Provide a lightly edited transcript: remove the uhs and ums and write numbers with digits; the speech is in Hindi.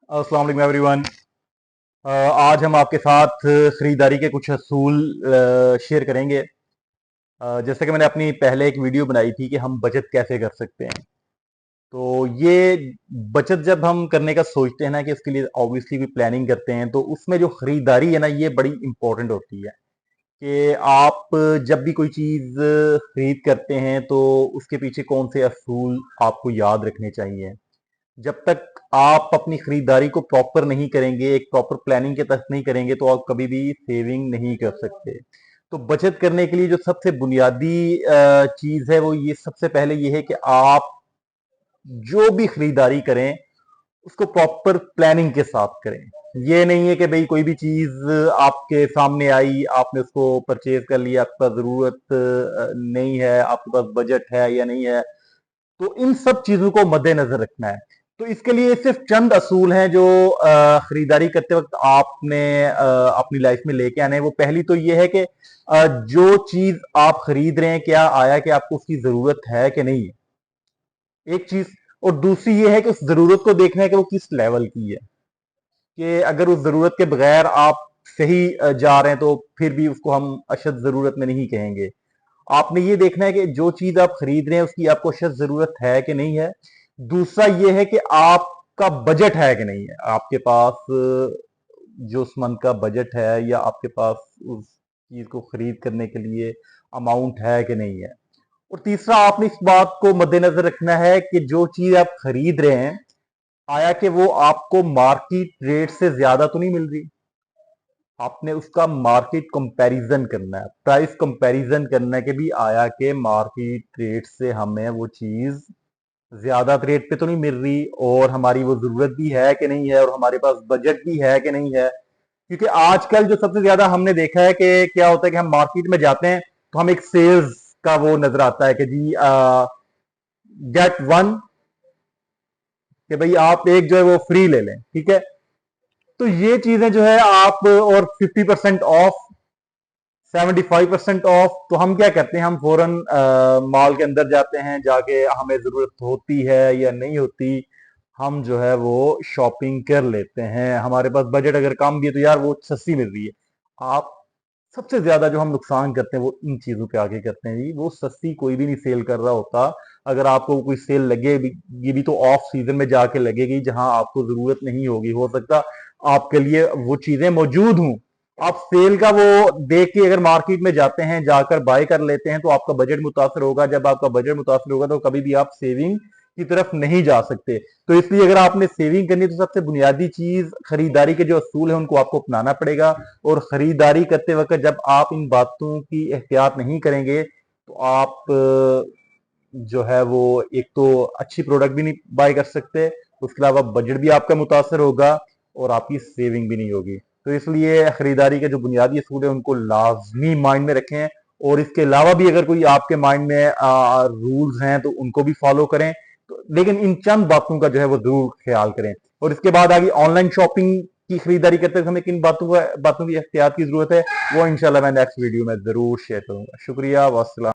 अस्सलाम वालेकुम एवरीवन। आज हम आपके साथ खरीदारी के कुछ असूल शेयर करेंगे। जैसे कि मैंने अपनी पहले एक वीडियो बनाई थी कि हम बचत कैसे कर सकते हैं। तो ये बचत जब हम करने का सोचते हैं ना कि उसके लिए ऑब्वियसली भी प्लानिंग करते हैं, तो उसमें जो खरीदारी है ना ये बड़ी इंपॉर्टेंट होती है कि आप जब भी कोई चीज़ खरीद करते हैं तो उसके पीछे कौन से असूल आपको याद रखने चाहिए। जब तक आप अपनी खरीदारी को प्रॉपर नहीं करेंगे, एक प्रॉपर प्लानिंग के तहत नहीं करेंगे, तो आप कभी भी सेविंग नहीं कर सकते। तो बचत करने के लिए जो सबसे बुनियादी चीज है वो ये सबसे पहले ये है कि आप जो भी खरीदारी करें उसको प्रॉपर प्लानिंग के साथ करें। ये नहीं है कि भाई कोई भी चीज आपके सामने आई, आपने उसको परचेज कर लिया, आपके पास जरूरत नहीं है, आपके पास बजट है या नहीं है। तो इन सब चीजों को मद्देनजर रखना है। तो इसके लिए सिर्फ चंद असूल हैं जो खरीदारी करते वक्त आपने अपनी लाइफ में लेके आने हैं। वो पहली तो ये है कि जो चीज आप खरीद रहे हैं, क्या आया कि आपको उसकी जरूरत है कि नहीं है, एक चीज। और दूसरी ये है कि उस जरूरत को देखना है कि वो किस लेवल की है। कि अगर उस जरूरत के बगैर आप सही जा रहे हैं तो फिर भी उसको हम अशद जरूरत में नहीं कहेंगे। आपने ये देखना है कि जो चीज आप खरीद रहे हैं उसकी आपको अशद जरूरत है कि नहीं है। दूसरा ये है कि आपका बजट है कि नहीं है, आपके पास जो उस मंथ का बजट है या आपके पास उस चीज को खरीद करने के लिए अमाउंट है कि नहीं है। और तीसरा आपने इस बात को मद्देनजर रखना है कि जो चीज आप खरीद रहे हैं, आया कि वो आपको मार्केट रेट से ज्यादा तो नहीं मिल रही। आपने उसका मार्केट कंपैरिजन करना है, प्राइस कंपैरिजन करना है कि भी आया के मार्केट रेट से हमें वो चीज ज्यादा रेट पे तो नहीं मिल रही, और हमारी वो जरूरत भी है कि नहीं है, और हमारे पास बजट भी है कि नहीं है। क्योंकि आजकल जो सबसे ज्यादा हमने देखा है कि क्या होता है कि हम मार्केट में जाते हैं तो हम एक सेल्स का वो नजर आता है कि जी गेट वन, कि भाई आप एक जो है वो फ्री ले लें, ठीक है। तो ये चीजें जो है आप, और 50% ऑफ, 75% ऑफ, तो हम क्या करते हैं, हम फौरन मॉल के अंदर जाते हैं, जाके हमें जरूरत होती है या नहीं होती, हम जो है वो शॉपिंग कर लेते हैं। हमारे पास बजट अगर कम भी है तो यार वो सस्ती मिल रही है। आप सबसे ज्यादा जो हम नुकसान करते हैं वो इन चीजों पे आके करते हैं जी। वो सस्ती कोई भी नहीं सेल कर रहा होता। अगर आपको कोई सेल लगे भी, ये भी तो ऑफ सीजन में जाके लगेगी जहां आपको जरूरत नहीं होगी, हो सकता आपके लिए वो चीजें मौजूद हों। आप सेल का वो देख के अगर मार्केट में जाते हैं, जाकर बाय कर लेते हैं, तो आपका बजट मुतासर होगा। जब आपका बजट मुतासर होगा तो कभी भी आप सेविंग की तरफ नहीं जा सकते। तो इसलिए अगर आपने सेविंग करनी है तो सबसे बुनियादी चीज खरीदारी के जो असूल है उनको आपको अपनाना पड़ेगा। और खरीदारी करते वक्त जब आप इन बातों की एहतियात नहीं करेंगे तो आप जो है वो एक तो अच्छी प्रोडक्ट भी नहीं बाय कर सकते, उसके अलावा बजट भी आपका मुतासर होगा और आपकी सेविंग भी नहीं होगी। तो इसलिए खरीदारी के जो बुनियादी असूल है उनको लाजमी माइंड में रखें। और इसके अलावा भी अगर कोई आपके माइंड में रूल्स हैं तो उनको भी फॉलो करें। तो लेकिन इन चंद बातों का जो है वो जरूर ख्याल करें। और इसके बाद आगे ऑनलाइन शॉपिंग की खरीदारी करते समय किन बातों की एहतियात की जरूरत है वो इंशाल्लाह मैं नेक्स्ट वीडियो में जरूर शेयर करूंगा। शुक्रिया, वस्सलाम।